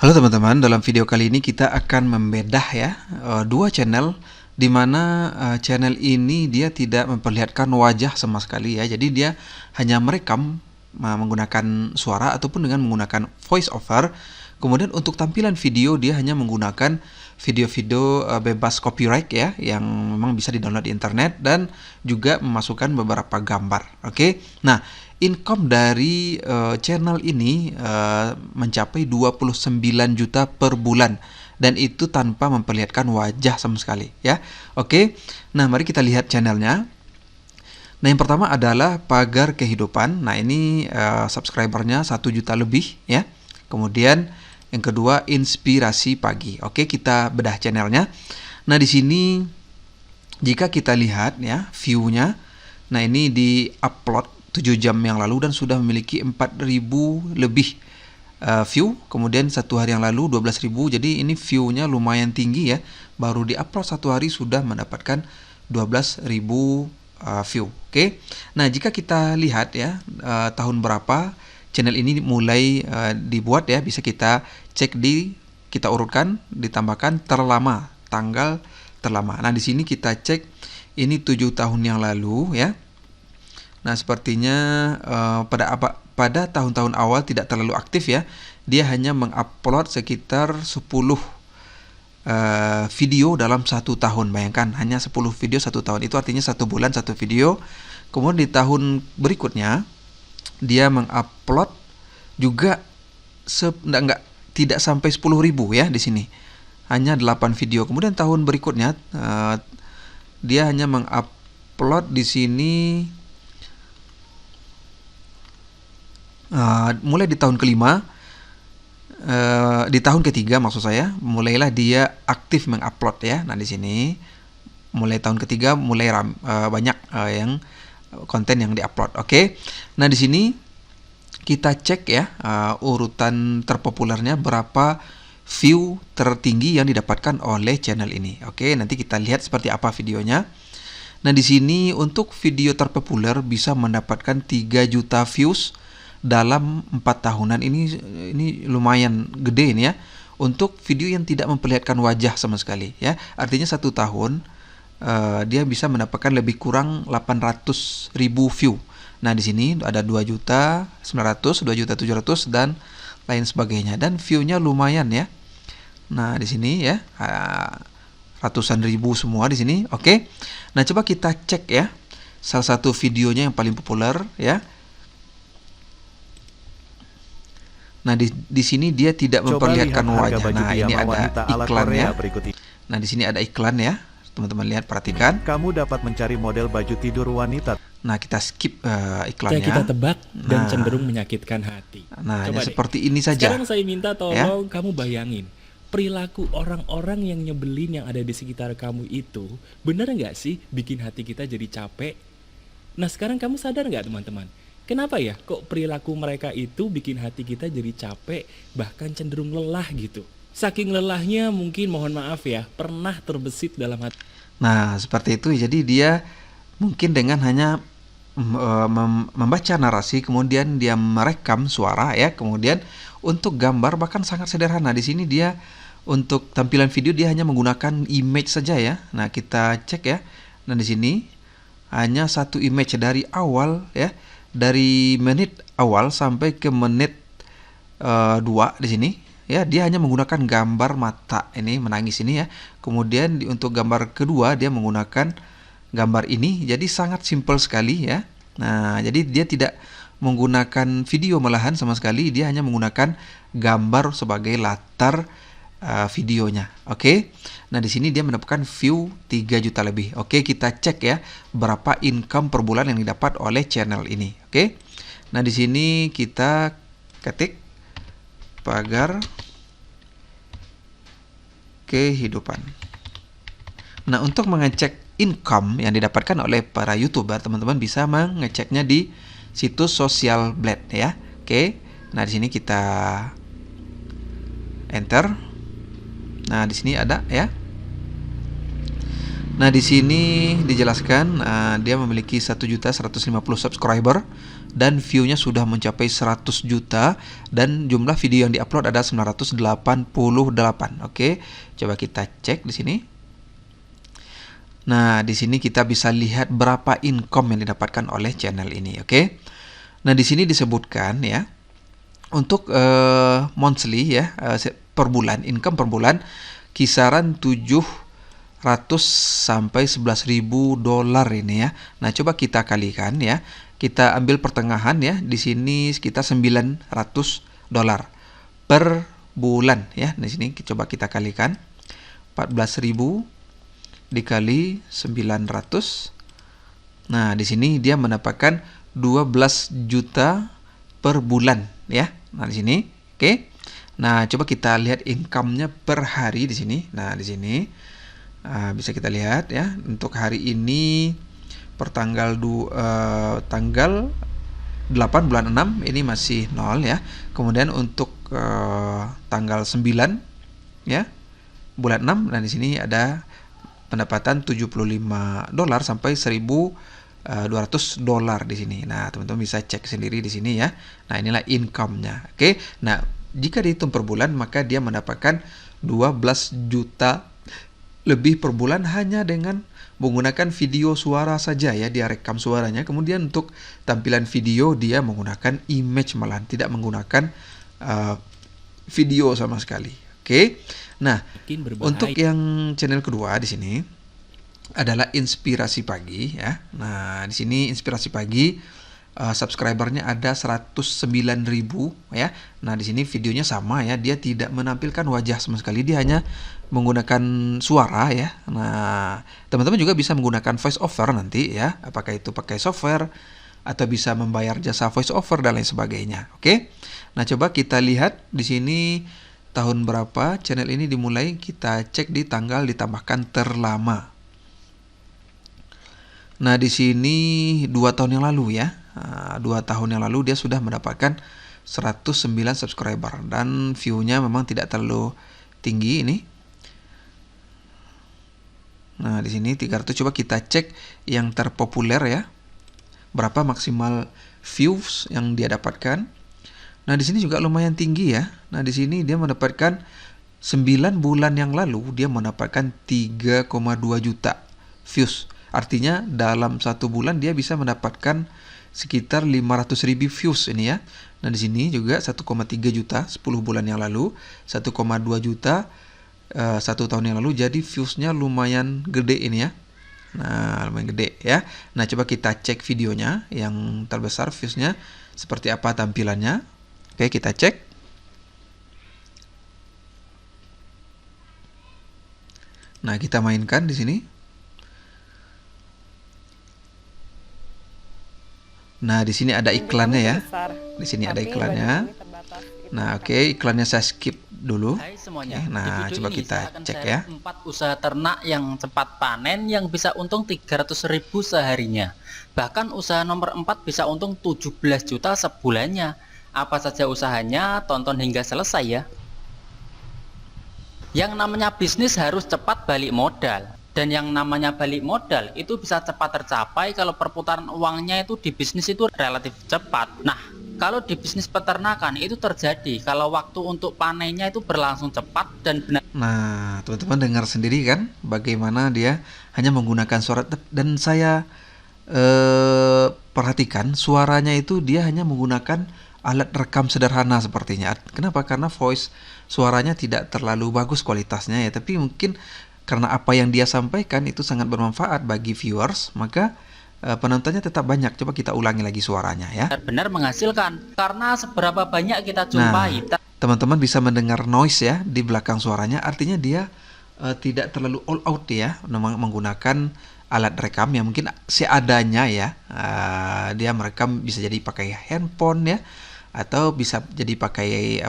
Halo teman-teman, dalam video kali ini kita akan membedah ya dua channel di mana channel ini dia tidak memperlihatkan wajah sama sekali ya. Jadi dia hanya merekam menggunakan suara ataupun dengan menggunakan voice over. Kemudian untuk tampilan video dia hanya menggunakan video-video bebas copyright ya, yang memang bisa di-download di internet dan juga memasukkan beberapa gambar. Oke. Nah, income dari channel ini mencapai 29 juta per bulan dan itu tanpa memperlihatkan wajah sama sekali ya. Oke. Nah, mari kita lihat channelnya. Nah, yang pertama adalah Pagar Kehidupan. Nah, ini subscribernya 1 juta lebih ya. Kemudian yang kedua Inspirasi Pagi. Oke, kita bedah channelnya. Nah, di sini jika kita lihat ya view-nya, nah ini di-upload 7 jam yang lalu dan sudah memiliki 4.000 lebih view. Kemudian satu hari yang lalu 12.000. Jadi ini view-nya lumayan tinggi ya. Baru di-upload satu hari sudah mendapatkan 12.000 view. Oke. Nah, jika kita lihat ya tahun berapa channel ini mulai dibuat ya, bisa kita cek kita urutkan, ditambahkan terlama, tanggal terlama. Nah, di sini kita cek ini 7 tahun yang lalu ya. Nah, sepertinya pada tahun-tahun awal tidak terlalu aktif ya. Dia hanya mengupload sekitar 10 video dalam 1 tahun. Bayangkan, hanya 10 video 1 tahun. Itu artinya 1 bulan 1 video. Kemudian di tahun berikutnya dia mengupload juga tidak sampai 10.000 ya di sini. Hanya 8 video. Kemudian tahun berikutnya dia hanya mengupload di sini mulai di tahun kelima, di tahun ketiga maksud saya, mulailah dia aktif mengupload ya. Nah, di sini mulai tahun ketiga mulai banyak yang konten yang diupload. Oke. Nah, di sini kita cek ya urutan terpopulernya, berapa view tertinggi yang didapatkan oleh channel ini. Oke, nanti kita lihat seperti apa videonya. Nah, di sini untuk video terpopuler bisa mendapatkan 3 juta views dalam 4 tahunan. Ini lumayan gede ini ya. Untuk video yang tidak memperlihatkan wajah sama sekali ya. Artinya 1 tahun dia bisa mendapatkan lebih kurang 800.000 view. Nah, di sini ada 2.900.000, 2.700.000 dan lain sebagainya, dan view-nya lumayan ya. Nah, di sini ya ratusan ribu semua di sini. Oke. Nah, coba kita cek ya salah satu videonya yang paling populer ya. Nah, di sini dia tidak memperlihatkan wajah. Nah, ini ada iklannya. Nah, di sini ada iklan ya. Teman-teman lihat, perhatikan. Kamu dapat mencari model baju tidur wanita. Nah, kita skip iklannya. Kita tebak dan cenderung menyakitkan hati. Nah, seperti ini saja. Sekarang saya minta tolong kamu bayangin perilaku orang-orang yang nyebelin yang ada di sekitar kamu itu, benar nggak sih bikin hati kita jadi capek? Nah, sekarang kamu sadar nggak teman-teman? Kenapa ya kok perilaku mereka itu bikin hati kita jadi capek, bahkan cenderung lelah gitu? Saking lelahnya mungkin, mohon maaf ya, pernah terbesit dalam hati. Nah, seperti itu. Jadi dia mungkin dengan hanya membaca narasi, kemudian dia merekam suara ya, kemudian untuk gambar bahkan sangat sederhana. Di sini dia untuk tampilan video dia hanya menggunakan image saja ya. Nah, kita cek ya. Nah, di sini hanya satu image dari awal ya, dari menit awal sampai ke menit 2 di sini ya. Dia hanya menggunakan gambar mata ini menangis ini ya. Kemudian untuk gambar kedua dia menggunakan gambar ini. Jadi sangat simpel sekali ya. Nah, jadi dia tidak menggunakan video malahan sama sekali. Dia hanya menggunakan gambar sebagai latar videonya. Oke. Nah, di sini dia mendapatkan view 3 juta lebih. Oke, kita cek ya berapa income per bulan yang didapat oleh channel ini. Oke. Nah, di sini kita ketik Pagar Kehidupan. Nah, untuk mengecek income yang didapatkan oleh para YouTuber, teman-teman bisa mengeceknya di situs Social Blade ya. Oke. Nah, di sini kita enter. Nah, di sini ada ya. Nah, di sini dijelaskan dia memiliki 1.150 subscriber dan view-nya sudah mencapai 100 juta dan jumlah video yang diupload ada 988. Oke, coba kita cek di sini. Nah, di sini kita bisa lihat berapa income yang didapatkan oleh channel ini, oke. Nah, di sini disebutkan ya, untuk monthly ya, per bulan, income per bulan kisaran 700 sampai 11.000 dolar ini ya. Nah, coba kita kalikan ya. Kita ambil pertengahan ya. Di sini sekitar 900 dolar per bulan ya. Di sini coba kita kalikan 14.000 dikali 900. Nah, di sini dia mendapatkan 12 juta per bulan ya. Nah, di sini. Oke. Nah, coba kita lihat income-nya per hari di sini. Nah, di sini bisa kita lihat ya, untuk hari ini per tanggal 8 bulan 6 ini masih 0 ya. Kemudian untuk tanggal 9 ya bulan 6, dan di sini ada pendapatan 75 dolar sampai 1.200 dolar di sini. Nah, teman-teman bisa cek sendiri di sini ya. Nah, inilah income-nya. Oke. Nah, jika dihitung per bulan maka dia mendapatkan 12 juta lebih per bulan hanya dengan menggunakan video suara saja ya. Dia rekam suaranya, kemudian untuk tampilan video dia menggunakan image, malahan tidak menggunakan video sama sekali. Oke. Nah, untuk yang channel kedua di sini adalah Inspirasi Pagi ya. Nah, di sini Inspirasi Pagi subscribernya ada 109.000 ya. Nah, di sini videonya sama ya, dia tidak menampilkan wajah sama sekali, dia hanya menggunakan suara ya. Nah, teman-teman juga bisa menggunakan voice over nanti ya, apakah itu pakai software atau bisa membayar jasa voice over dan lain sebagainya. Oke. Nah, coba kita lihat di sini tahun berapa channel ini dimulai. Kita cek di tanggal ditambahkan terlama. Nah, di sini 2 tahun yang lalu ya. 2 tahun yang lalu dia sudah mendapatkan 109 subscriber dan view-nya memang tidak terlalu tinggi ini. Nah, di sini 300. Coba kita cek yang terpopuler ya. Berapa maksimal views yang dia dapatkan. Nah, di sini juga lumayan tinggi ya. Nah, di sini dia mendapatkan 9 bulan yang lalu dia mendapatkan 3,2 juta views. Artinya dalam 1 bulan dia bisa mendapatkan sekitar 500.000 views ini ya. Nah, di sini juga 1,3 juta 10 bulan yang lalu, 1,2 juta 1 tahun yang lalu. Jadi viewsnya lumayan gede ini ya. Nah, lumayan gede ya. Nah, coba kita cek videonya yang terbesar viewsnya seperti apa tampilannya. Oke, kita cek. Nah, kita mainkan di sini. Nah, di sini ada iklannya ya. Di sini ada iklannya. Nah, oke, iklannya saya skip dulu. Hai semuanya. Oke, nah, Di video coba ini kita saya akan cek sharing ya. 4 usaha ternak yang cepat panen yang bisa untung 300.000 seharinya. Bahkan usaha nomor 4 bisa untung 17 juta sebulannya. Apa saja usahanya? Tonton hingga selesai ya. Yang namanya bisnis harus cepat balik modal. Dan yang namanya balik modal itu bisa cepat tercapai kalau perputaran uangnya itu di bisnis itu relatif cepat. Nah, kalau di bisnis peternakan itu terjadi kalau waktu untuk panennya itu berlangsung cepat dan benar. Nah, teman-teman dengar sendiri kan bagaimana dia hanya menggunakan suara, dan saya perhatikan suaranya itu dia hanya menggunakan alat rekam sederhana sepertinya. Kenapa? Karena voice suaranya tidak terlalu bagus kualitasnya ya, tapi mungkin karena apa yang dia sampaikan itu sangat bermanfaat bagi viewers, maka penontonnya tetap banyak. Coba kita ulangi lagi suaranya ya. Benar menghasilkan karena seberapa banyak kita jumpai. Nah, teman-teman bisa mendengar noise ya di belakang suaranya, artinya dia tidak terlalu all out ya, menggunakan alat rekam yang mungkin seadanya ya. Dia merekam bisa jadi pakai handphone ya, atau bisa jadi pakai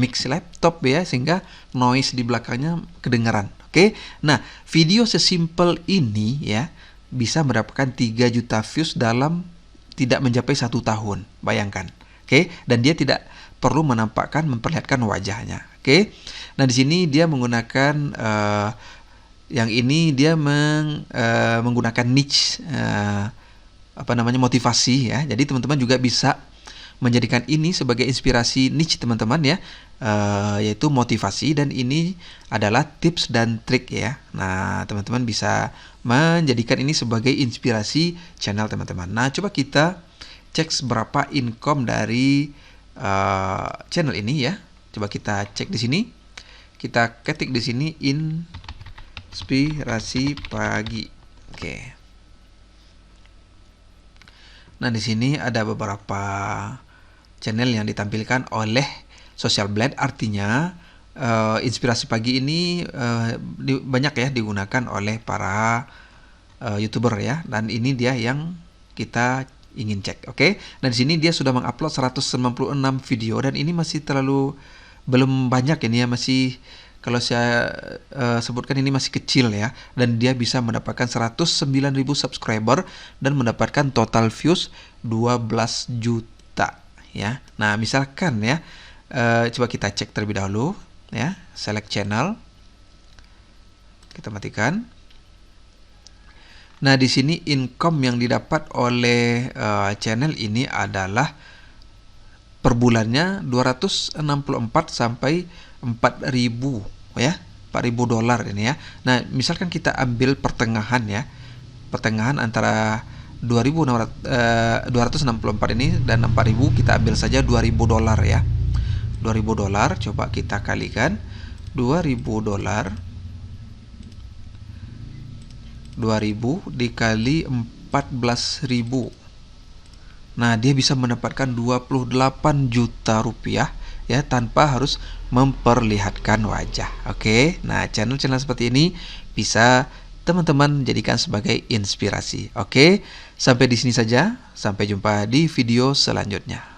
mix laptop ya, sehingga noise di belakangnya kedengaran. Oke. Nah, video sesimpel ini ya bisa mendapatkan 3 juta views dalam tidak mencapai 1 tahun. Bayangkan. Oke, dan dia tidak perlu memperlihatkan wajahnya. Oke. Nah, di sini dia menggunakan Yang ini dia menggunakan niche motivasi ya. Jadi teman-teman juga bisa menjadikan ini sebagai inspirasi niche teman-teman ya, yaitu motivasi, dan ini adalah tips dan trik ya. Nah, teman-teman bisa menjadikan ini sebagai inspirasi channel teman-teman. Nah, coba kita cek berapa income dari channel ini ya. Coba kita cek di sini. Kita ketik di sini inspirasi pagi. Oke. Nah, di sini ada beberapa channel yang ditampilkan oleh Social Blade. Artinya inspirasi pagi ini banyak ya digunakan oleh para YouTuber ya, dan ini dia yang kita ingin cek. Oke. Nah, di sini dia sudah mengupload 196 video, dan ini masih belum banyak ini ya, masih kalau saya sebutkan ini masih kecil ya, dan dia bisa mendapatkan 109.000 subscriber dan mendapatkan total views 12 juta ya. Nah, misalkan ya, coba kita cek terlebih dahulu ya, select channel, kita matikan. Nah, di sini income yang didapat oleh channel ini adalah per bulannya 264 sampai 4.000 ya, 4.000 dolar ini ya. Nah, misalkan kita ambil pertengahan ya, pertengahan antara 264 ini dan 4.000, kita ambil saja 2.000 dolar ya. 2.000 dolar, coba kita kalikan 2.000 dolar, 2.000 dikali 14.000. Nah, dia bisa mendapatkan 28 juta rupiah ya, tanpa harus memperlihatkan wajah. Oke. Nah, channel-channel seperti ini bisa teman-teman jadikan sebagai inspirasi. Oke. Sampai di sini saja. Sampai jumpa di video selanjutnya.